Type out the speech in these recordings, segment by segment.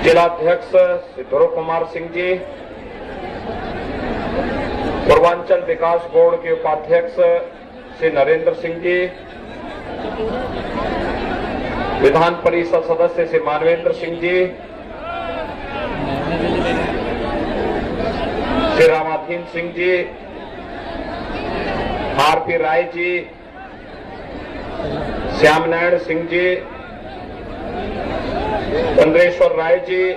जिलाध्यक्ष श्री ध्रुव कुमार सिंह जी, पूर्वांचल विकास बोर्ड के उपाध्यक्ष श्री नरेंद्र सिंह जी, विधान परिषद सदस्य श्री मानवेंद्र सिंह जी, श्री रामाधीन सिंह जी, आरपी राय जी, श्याम नारायण सिंह जी, चंद्रेश्वर राय जी,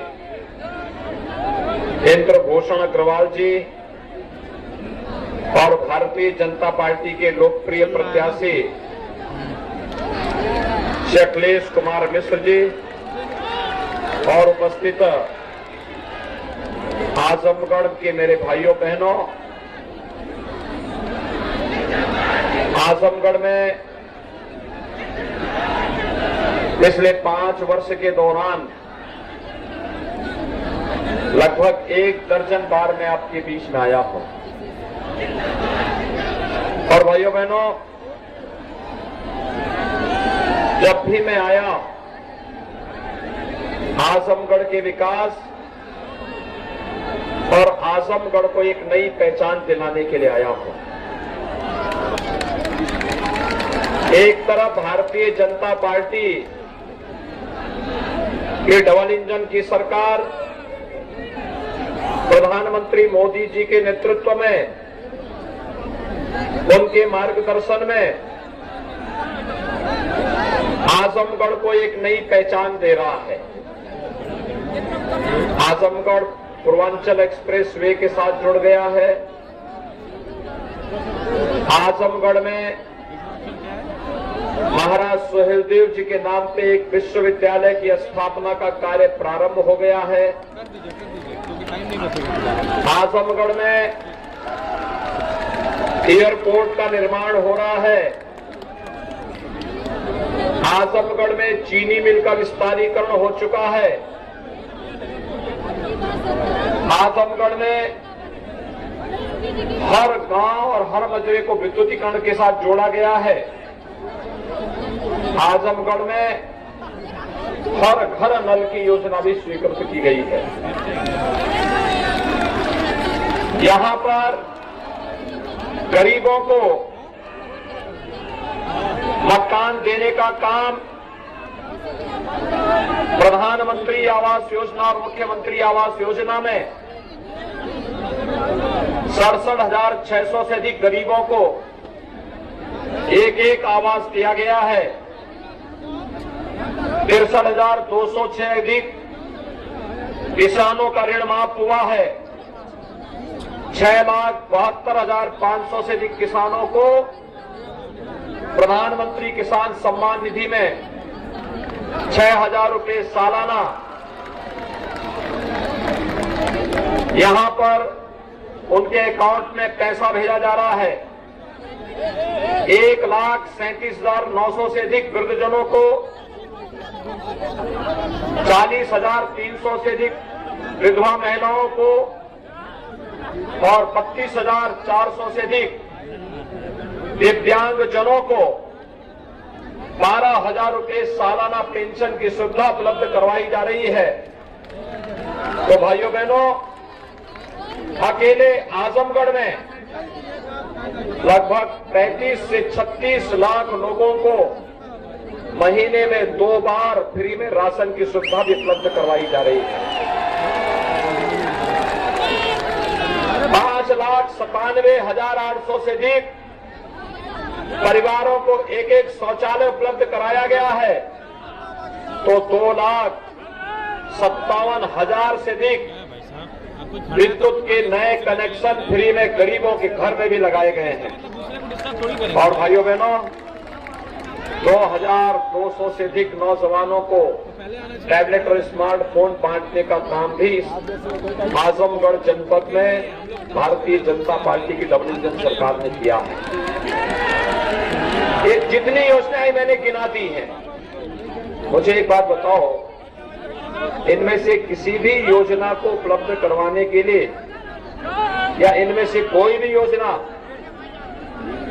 इंद्रभूषण अग्रवाल जी और भारतीय जनता पार्टी के लोकप्रिय प्रत्याशी श्री अखिलेश कुमार मिश्र जी और उपस्थित आजमगढ़ के मेरे भाइयों बहनों, आजमगढ़ में पिछले 5 वर्ष के दौरान लगभग 1 दर्जन बार मैं आपके बीच में आया हूं। और भाइयों बहनों, जब भी मैं आया आजमगढ़ के विकास और आजमगढ़ को एक नई पहचान दिलाने के लिए आया हूं। एक तरफ भारतीय जनता पार्टी की डबल इंजन की सरकार प्रधानमंत्री मोदी जी के नेतृत्व में, उनके मार्गदर्शन में आजमगढ़ को एक नई पहचान दे रहा है। आजमगढ़ पूर्वांचल एक्सप्रेस वे के साथ जुड़ गया है। आजमगढ़ में महाराज सुहेलदेव जी के नाम पे एक विश्वविद्यालय की स्थापना का कार्य प्रारंभ हो गया है। आजमगढ़ में एयरपोर्ट का निर्माण हो रहा है। आजमगढ़ में चीनी मिल का विस्तारीकरण हो चुका है। आजमगढ़ में हर गांव और हर मजरे को विद्युतीकरण के साथ जोड़ा गया है। आजमगढ़ में हर घर नल की योजना भी स्वीकृत की गई है। यहां पर गरीबों को मकान देने का काम प्रधानमंत्री आवास योजना और मुख्यमंत्री आवास योजना में 67,600 से अधिक गरीबों को एक आवास दिया गया है। 63,200 से अधिक किसानों का ऋण माफ हुआ है। 6,72,500 से अधिक किसानों को प्रधानमंत्री किसान सम्मान निधि में 6,000 रुपए सालाना यहां पर उनके अकाउंट में पैसा भेजा जा रहा है। 1,37,900 से अधिक वृद्धजनों को 40,300 से अधिक विधवा महिलाओं को और 32,400 से अधिक दिव्यांगजनों को 12,000 रुपए सालाना पेंशन की सुविधा उपलब्ध करवाई जा रही है। तो भाइयों बहनों, अकेले आजमगढ़ में लगभग 35 से 36 लाख लोगों को महीने में 2 बार फ्री में राशन की सुविधा भी उपलब्ध करवाई जा रही है। 5,97,800 से अधिक परिवारों को एक शौचालय उपलब्ध कराया गया है। तो 2,57,000 से अधिक विद्युत के नए कनेक्शन फ्री में गरीबों के घर में भी लगाए गए हैं। और भाइयों बहनों, 2,200 से अधिक नौजवानों को टैबलेट और स्मार्टफोन बांटने का काम भी आजमगढ़ जनपद में भारतीय जनता पार्टी की डबल इंजन सरकार ने किया है। ये जितनी योजनाएं मैंने गिना दी हैं, मुझे एक बात बताओ, इनमें से किसी भी योजना को उपलब्ध करवाने के लिए या इनमें से कोई भी योजना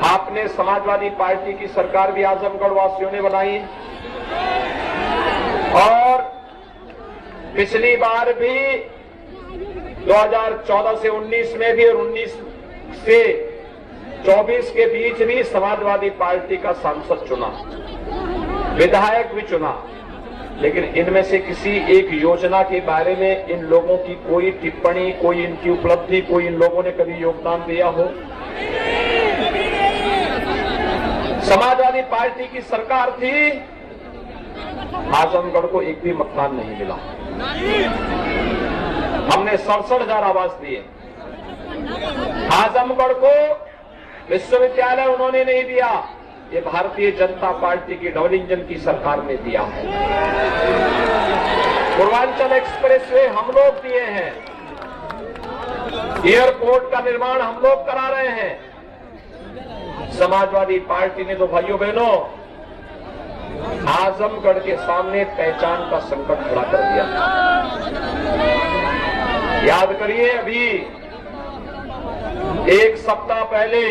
आपने समाजवादी पार्टी की सरकार भी आजमगढ़ वासियों ने बनाई और पिछली बार भी 2014 से 19 में भी और 19 से 24 के बीच भी समाजवादी पार्टी का सांसद चुना, विधायक भी चुना, लेकिन इनमें से किसी एक योजना के बारे में इन लोगों की कोई टिप्पणी, कोई इनकी उपलब्धि, कोई इन लोगों ने कभी योगदान दिया हो? समाजवादी पार्टी की सरकार थी, आजमगढ़ को एक भी मकान नहीं मिला। हमने 67,000 आवास दिए। आजमगढ़ को विश्वविद्यालय उन्होंने नहीं दिया, ये भारतीय जनता पार्टी की डबल इंजन की सरकार ने दिया है। पूर्वांचल एक्सप्रेसवे हम लोग दिए हैं, एयरपोर्ट का निर्माण हम लोग करा रहे हैं। समाजवादी पार्टी ने तो भाइयों बहनों आजमगढ़ के सामने पहचान का संकट खड़ा कर दिया। याद करिए, अभी एक सप्ताह पहले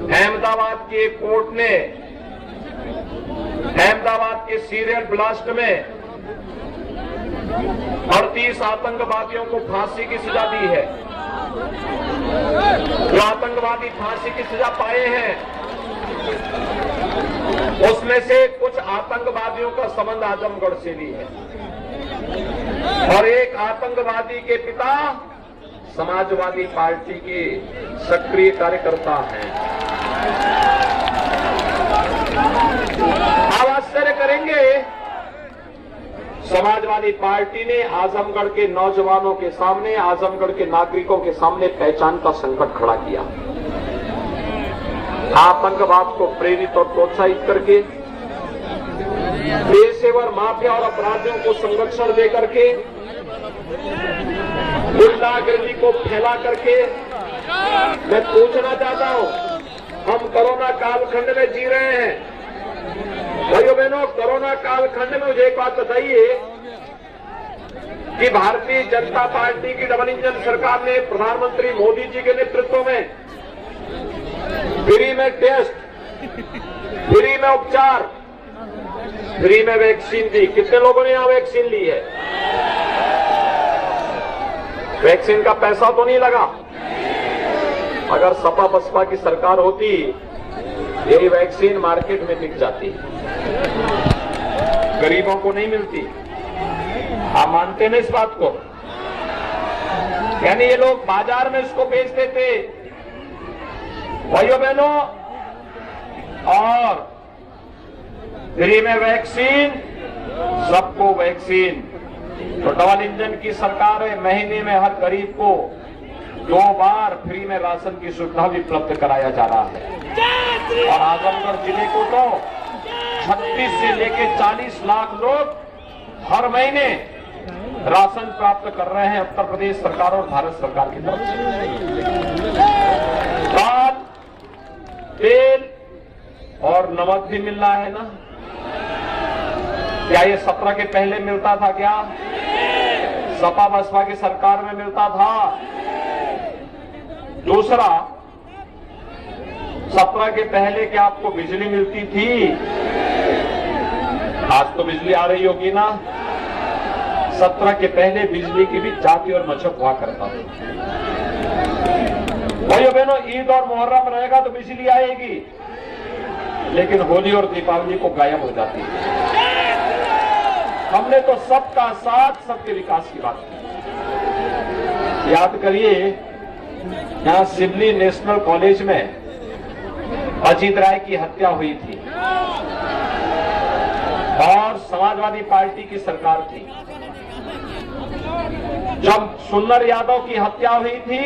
अहमदाबाद के कोर्ट ने अहमदाबाद के सीरियल ब्लास्ट में 38 आतंकवादियों को फांसी की सजा दी है। जो आतंकवादी फांसी की सजा पाए हैं, उसमें से कुछ आतंकवादियों का संबंध आजमगढ़ से भी है और एक आतंकवादी के पिता समाजवादी पार्टी के सक्रिय कार्यकर्ता हैं। आप आश्चर्य करेंगे, समाजवादी पार्टी ने आजमगढ़ के नौजवानों के सामने, आजमगढ़ के नागरिकों के सामने पहचान का संकट खड़ा किया। आतंकवाद को प्रेरित और प्रोत्साहित करके, पेशेवर माफिया और अपराधियों को संरक्षण दे करके, गुंडागर्दी को फैला करके, मैं पूछना चाहता हूं, हम कोरोना कालखंड में जी रहे हैं। भाइयों बहनों, कोरोना कालखंड में मुझे एक बात बताइए कि भारतीय जनता पार्टी की डबल इंजन सरकार ने प्रधानमंत्री मोदी जी के नेतृत्व में फ्री में टेस्ट, फ्री में उपचार, फ्री में वैक्सीन दी। कितने लोगों ने यहां वैक्सीन ली है? वैक्सीन का पैसा तो नहीं लगा। अगर सपा बसपा की सरकार होती, यही वैक्सीन मार्केट में बिक जाती, गरीबों को नहीं मिलती। आप मानते ना इस बात को? यानी ये लोग बाजार में इसको बेच देते। भाइयों बहनों, और फ्री में वैक्सीन, सबको वैक्सीन। तो डबल इंजन की सरकार है, महीने में हर गरीब को 2 बार फ्री में राशन की सुविधा भी उपलब्ध कराया जा रहा है। और आजमगढ़ जिले को तो 36 से लेकर 40 लाख लोग हर महीने राशन प्राप्त कर रहे हैं उत्तर प्रदेश सरकार और भारत सरकार की तरफ से। दाल, तेल और नमक भी मिल रहा है ना? क्या ये 17 के पहले मिलता था? क्या सपा बसपा की सरकार में मिलता था? दूसरा, 17 के पहले क्या आपको बिजली मिलती थी? आज तो बिजली आ रही होगी ना? 17 के पहले बिजली की भी जाती और मचक हुआ करता था। भाइयों बहनों, ईद और मुहर्रम रहेगा तो बिजली आएगी, लेकिन होली और दीपावली को गायब हो जाती है। हमने तो सबका साथ, सबके विकास की बात की। याद करिए, यहां सिवनी नेशनल कॉलेज में अजीत राय की हत्या हुई थी और समाजवादी पार्टी की सरकार थी। जब सुन्नर यादव की हत्या हुई थी,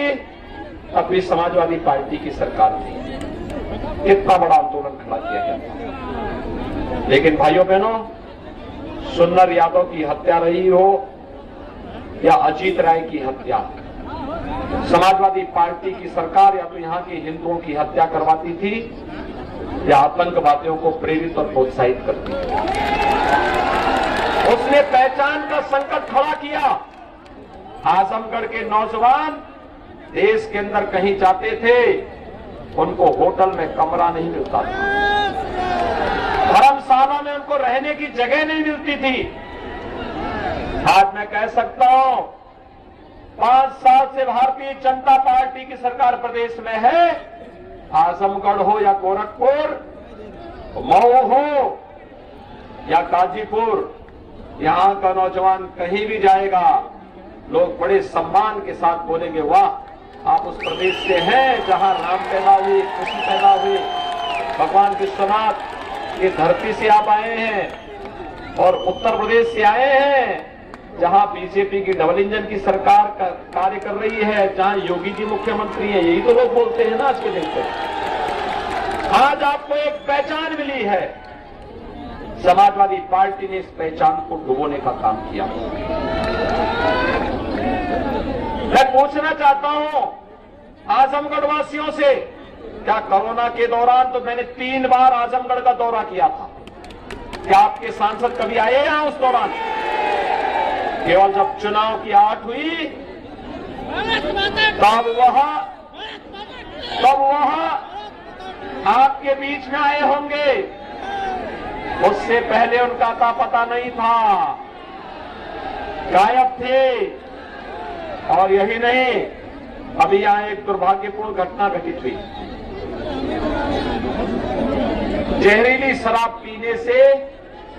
तब भी समाजवादी पार्टी की सरकार थी। कितना बड़ा आंदोलन खड़ा किया गया। लेकिन भाइयों बहनों, सुन्नर यादव की हत्या रही हो या अजीत राय की हत्या, समाजवादी पार्टी की सरकार या तो यहां के हिंदुओं की हत्या करवाती थी या आतंकवादियों को प्रेरित और प्रोत्साहित करती थी। उसने पहचान का संकट खड़ा किया। आजमगढ़ के नौजवान देश के अंदर कहीं जाते थे, उनको होटल में कमरा नहीं मिलता था, धर्मशाला में उनको रहने की जगह नहीं मिलती थी। आज मैं कह सकता हूं 5 साल से भारतीय जनता पार्टी की सरकार प्रदेश में है। आजमगढ़ हो या गोरखपुर, मऊ हो या गाजीपुर, यहां का नौजवान कहीं भी जाएगा, लोग बड़े सम्मान के साथ बोलेंगे, वाह आप उस प्रदेश से हैं जहां राम पैदा हुए, कृष्ण पैदा हुए, भगवान विश्वनाथ की धरती से आप आए हैं। और उत्तर प्रदेश से आए हैं जहां बीजेपी की डबल इंजन की सरकार कार्य कर रही है, जहां योगी जी मुख्यमंत्री हैं। यही तो लोग बोलते हैं ना आज के दिन पे। आज आपको एक पहचान मिली है, समाजवादी पार्टी ने इस पहचान को डुबोने का काम किया। मैं पूछना चाहता हूं आजमगढ़ वासियों से, क्या कोरोना के दौरान तो मैंने 3 बार आजमगढ़ का दौरा किया था, क्या आपके सांसद कभी आए यहां उस दौरान? केवल जब चुनाव की आठ हुई तब वहां आपके बीच में आए होंगे, उससे पहले उनका आता पता नहीं था, गायब थे। और यही नहीं, अभी यहां एक दुर्भाग्यपूर्ण घटना घटित हुई। जहरीली शराब पीने से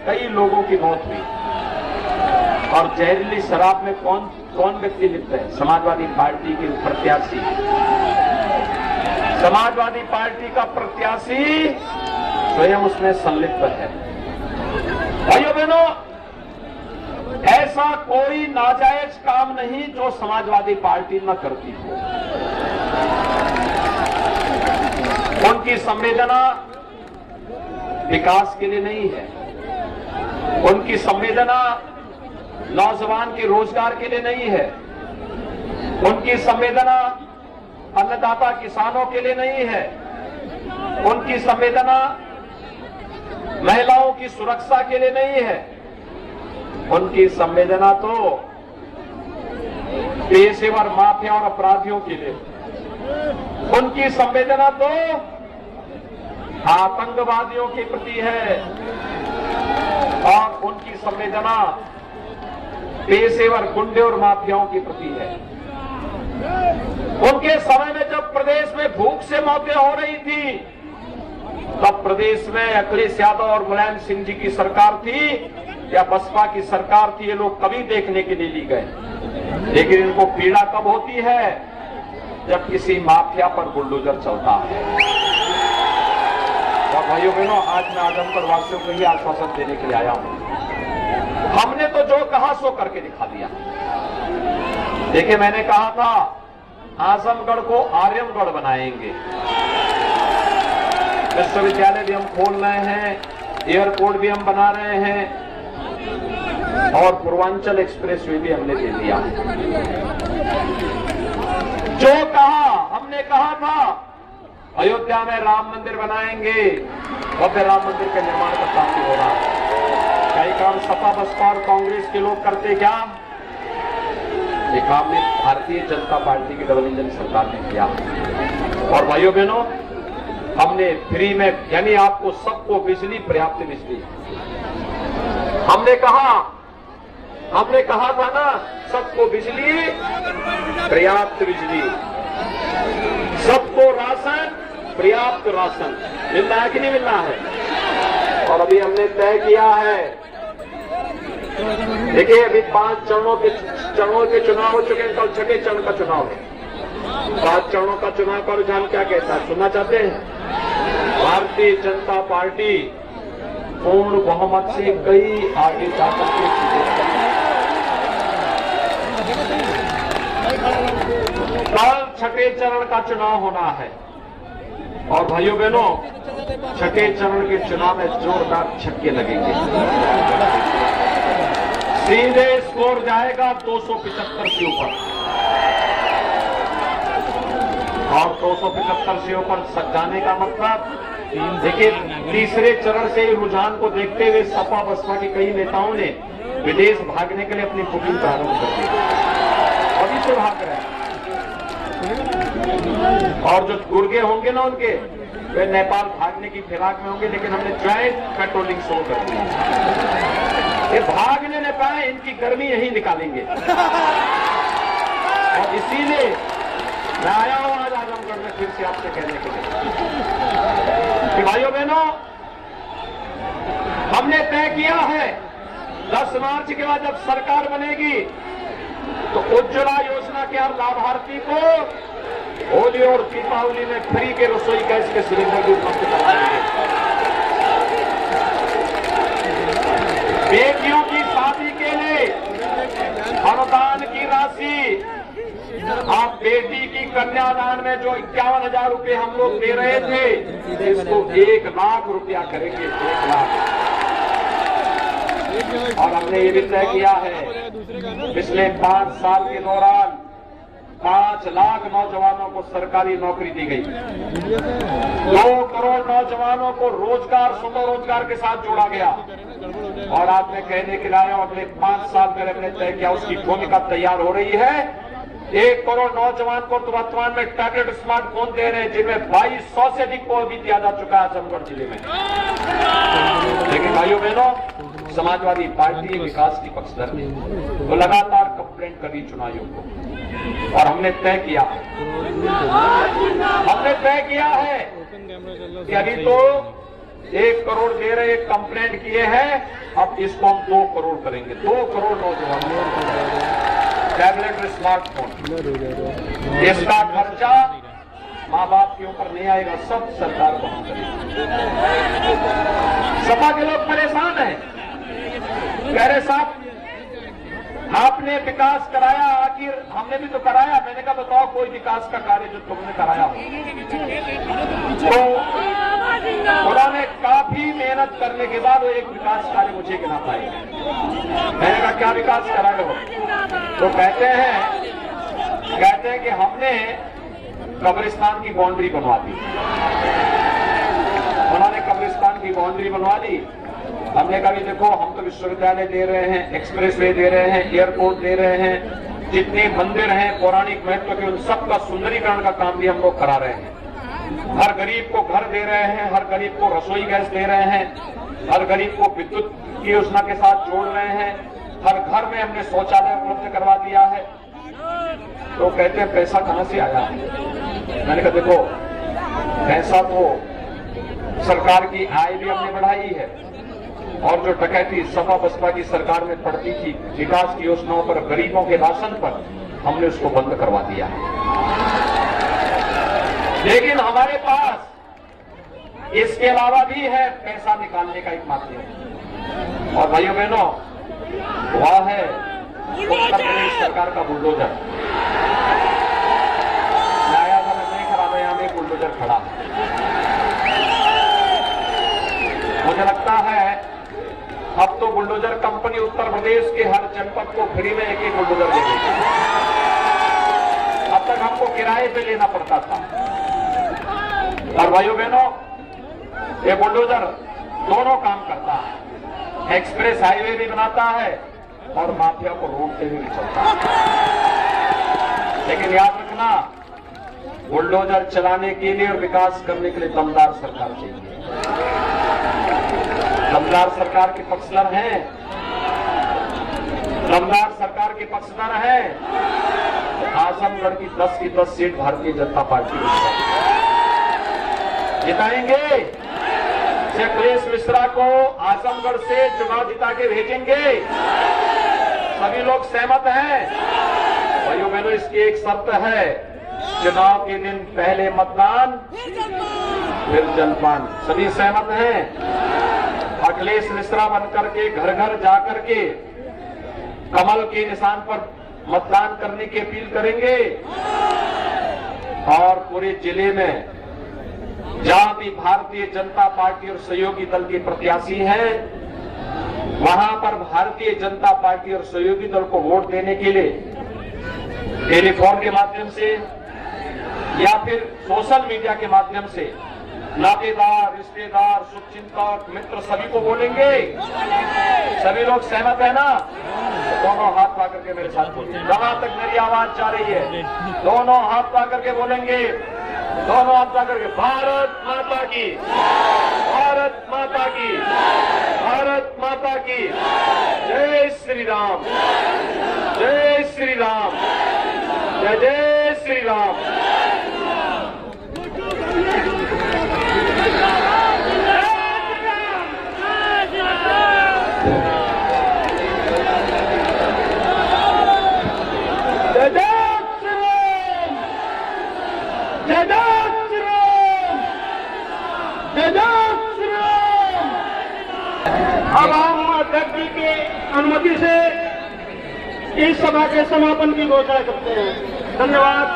कई लोगों की मौत हुई। और जहरीली शराब में कौन व्यक्ति लिप्त है? समाजवादी पार्टी के प्रत्याशी। समाजवादी पार्टी का प्रत्याशी स्वयं उसमें संलिप्त है। भाइयों बहनों, ऐसा कोई नाजायज काम नहीं जो समाजवादी पार्टी न करती हो। उनकी संवेदना विकास के लिए नहीं है, उनकी संवेदना नौजवान के रोजगार के लिए नहीं है, उनकी संवेदना अन्नदाता किसानों के लिए नहीं है, उनकी संवेदना महिलाओं की सुरक्षा के लिए नहीं है, उनकी संवेदना तो पेशेवर माफिया और अपराधियों के लिए, उनकी संवेदना तो आतंकवादियों के प्रति है, और उनकी संवेदना पेशेवर गुंडे और माफियाओं के प्रति है। उनके समय में जब प्रदेश में भूख से मौतें हो रही थी, तब प्रदेश में अखिलेश यादव और मुलायम सिंह जी की सरकार थी या बसपा की सरकार थी, ये लोग कभी देखने के लिए नहीं गए। लेकिन इनको पीड़ा कब होती है? जब किसी माफिया पर बुलडोजर चलता है। और भाइयों बहनों, आज मैं आजमगढ़ वासियों को ही आश्वासन देने के लिए आया हूं। हमने तो जो कहा सो करके दिखा दिया। देखिए, मैंने कहा था आजमगढ़ को आर्यमगढ़ बनाएंगे, विश्वविद्यालय भी हम खोल रहे हैं, एयरपोर्ट भी हम बना रहे हैं, और पूर्वांचल एक्सप्रेस वे भी हमने दे दिया। जो कहा, हमने कहा था अयोध्या में राम मंदिर बनाएंगे, भव्य राम मंदिर के निर्माण का काम भी हो रहा है। कई काम सपा बसपा और कांग्रेस के लोग करते क्या? ये काम ने भारतीय जनता पार्टी की डबल इंजन सरकार ने किया। और भाइयों बहनों, हमने फ्री में, यानी आपको सबको बिजली, पर्याप्त बिजली। हमने कहा था ना, सबको बिजली, पर्याप्त बिजली, सबको राशन, पर्याप्त राशन मिलना है कि नहीं मिलना है? और अभी हमने तय किया है, देखिए अभी 5 चरणों के चुनाव हो चुके हैं, कल 6ठे चरण का चुनाव है। 5 चरणों का चुनाव का रुझान क्या कहता है, सुनना चाहते हैं? भारतीय जनता पार्टी पूर्ण बहुमत से कई आगे जाकर के कल 6ठे चरण का चुनाव होना है। और भाइयों बहनों, 6ठे चरण के चुनाव में जोरदार छक्के लगेंगे। सीधे स्कोर जाएगा 275 से ऊपर, और 275 से ऊपर जाने का मतलब, देखिए तीसरे चरण से रुझान को देखते हुए सपा बसपा के कई नेताओं ने विदेश भागने के लिए अपनी बुकिंग प्रारंभ कर दी, अभी से भाग रहे हैं। और जो गुर्गे होंगे ना उनके, वे नेपाल भागने की फिराक में होंगे, लेकिन हमने ज्वाइंट पेट्रोलिंग शुरू कर दी। ये भागने न पाए, इनकी गर्मी यही निकालेंगे। और इसीलिए मैं आया हूं आज आजमगढ़ में फिर से आपसे कहने के लिए कि भाइयों बहनों, हमने तय किया है 10 मार्च के बाद जब सरकार बनेगी तो उज्ज्वला योजना के हर लाभार्थी को होली और दीपावली में फ्री के रसोई गैस के सिलेंडर भी उपलब्ध कराएंगे। बेटियों की शादी के लिए अनुदान की राशि, आप बेटी की कन्यादान में जो 51,000 रुपए हम लोग दे रहे थे, इसको 1 लाख रुपया करेंगे, 1 लाख। और हमने ये भी तय किया है पिछले 5 साल के दौरान 5 लाख नौजवानों को सरकारी नौकरी दी गई। 2 करोड़ नौजवानों को रोजगार, स्वतः रोजगार के साथ जोड़ा गया। और आज मैं कहने के लिए आया हूं, अगले 5 साल में हमने तय किया, उसकी भूमिका तैयार हो रही है। 1 करोड़ नौजवान को तो वर्तमान में टैबलेट स्मार्टफोन दे रहे हैं, जिनमें 2200 से अधिक को अभी दिया जा चुका है आजमगढ़ जिले में। लेकिन भाइयों बहनों, समाजवादी पार्टी विकास की पक्षधर है, तो लगातार कंप्लेंट कर रही चुनाव आयोग को। और हमने तय किया है कि अभी तो 1 करोड़ दे रहे, कंप्लेंट किए हैं, अब इसको हम 2 करोड़ करेंगे। 2 करोड़ नौजवानों को टैबलेट स्मार्टफोन, इसका खर्चा माँ बाप के ऊपर नहीं आएगा, सब सरकार को हम करेंगे। सपा के लोग परेशान हैं, कह रहे साहब आपने विकास कराया, आखिर हमने भी तो कराया। मैंने कहा बताओ कोई विकास का कार्य जो तुमने कराया हो। तो उन्होंने काफी मेहनत करने के बाद वो एक विकास कार्य मुझे गिना पाए। मैंने कहा क्या विकास कराए हो? तो कहते हैं कि हमने कब्रिस्तान की बाउंड्री बनवा दी। उन्होंने कब्रिस्तान की बाउंड्री बनवा दी। हमने कहा देखो हम तो विश्वविद्यालय दे रहे हैं, एक्सप्रेसवे दे रहे हैं, एयरपोर्ट दे रहे हैं, जितने मंदिर हैं पौराणिक महत्व के, उन सबका सुंदरीकरण का काम भी हम लोग करा रहे हैं। हर गरीब को घर दे रहे हैं, हर गरीब को रसोई गैस दे रहे हैं, हर गरीब को विद्युत की योजना के साथ जोड़ रहे हैं, हर घर में हमने शौचालय उपलब्ध करवा दिया है। तो कहते हैं पैसा कहां से आया? मैंने कहा देखो पैसा तो सरकार की आय भी हमने बढ़ाई है, और जो डकैती सपा बसपा की सरकार में पड़ती थी विकास की योजनाओं पर, गरीबों के राशन पर, हमने उसको बंद करवा दिया है। लेकिन हमारे पास इसके अलावा भी है पैसा निकालने का एक माध्यम। और भाइयों बहनों, वह है उत्तर प्रदेश सरकार का बुलडोजर। आया था, मैं नहीं खड़ा, यहां में बुलडोजर खड़ा। मुझे लगता है अब तो बुलडोजर कंपनी उत्तर प्रदेश के हर जनपद को फ्री में एक बुलडोजर दे देगी। अब तक हमको किराए पे लेना पड़ता था। और भाइयों बहनों, ये बुलडोजर दोनों काम करता है, एक्सप्रेस हाईवे भी बनाता है और माफिया को रोकते हुए भी चलता है। लेकिन याद रखना, बुलडोजर चलाने के लिए और विकास करने के लिए दमदार सरकार चाहिए। दमदार सरकार के पक्षधर हैं, दमदार सरकार के पक्षधर हैं। आजमगढ़ की 10 की 10 सीट भारतीय जनता पार्टी जिताएंगे। श्री अखिलेश मिश्रा को आजमगढ़ से चुनाव जिता के भेजेंगे। सभी लोग सहमत हैं? भाइयों बहनों, इसकी एक शर्त है, चुनाव के दिन पहले मतदान फिर जलपान। सभी सहमत हैं? अखिलेश मिश्रा बनकर के घर घर जाकर के कमल के निशान पर मतदान करने की अपील करेंगे। और पूरे जिले में जहां भी भारतीय जनता पार्टी और सहयोगी दल के प्रत्याशी हैं, वहां पर भारतीय जनता पार्टी और सहयोगी दल को वोट देने के लिए टेलीफोन के माध्यम से या फिर सोशल मीडिया के माध्यम से नातेदार, रिश्तेदार, शुभचिंतक, मित्र सभी को बोलेंगे। सभी लोग सहमत है ना? तो दोनों हाथ पा करके मेरे साथ बोलेंगे। जहां तक मेरी आवाज जा रही है, दोनों हाथ पा करके बोलेंगे। दोनों हाथ पा करके भारत माता की, भारत माता की, भारत माता की जय श्री राम, जय श्री राम, जय जय श्री राम। अब हम अध्यक्ष जी की अनुमति से इस सभा के समापन की घोषणा करते हैं। धन्यवाद।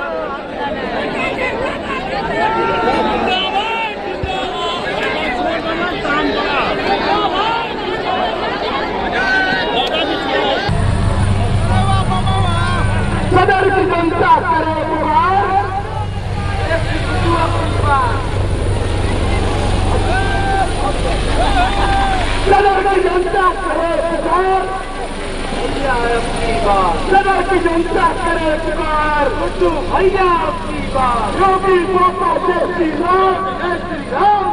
सदर की जनता करे पुकार, सदर की जनता करे पुकार, सदर की जनता करे पुकार, भैया अपनी बात, योगी बाबा जय श्री राम, जय श्री राम।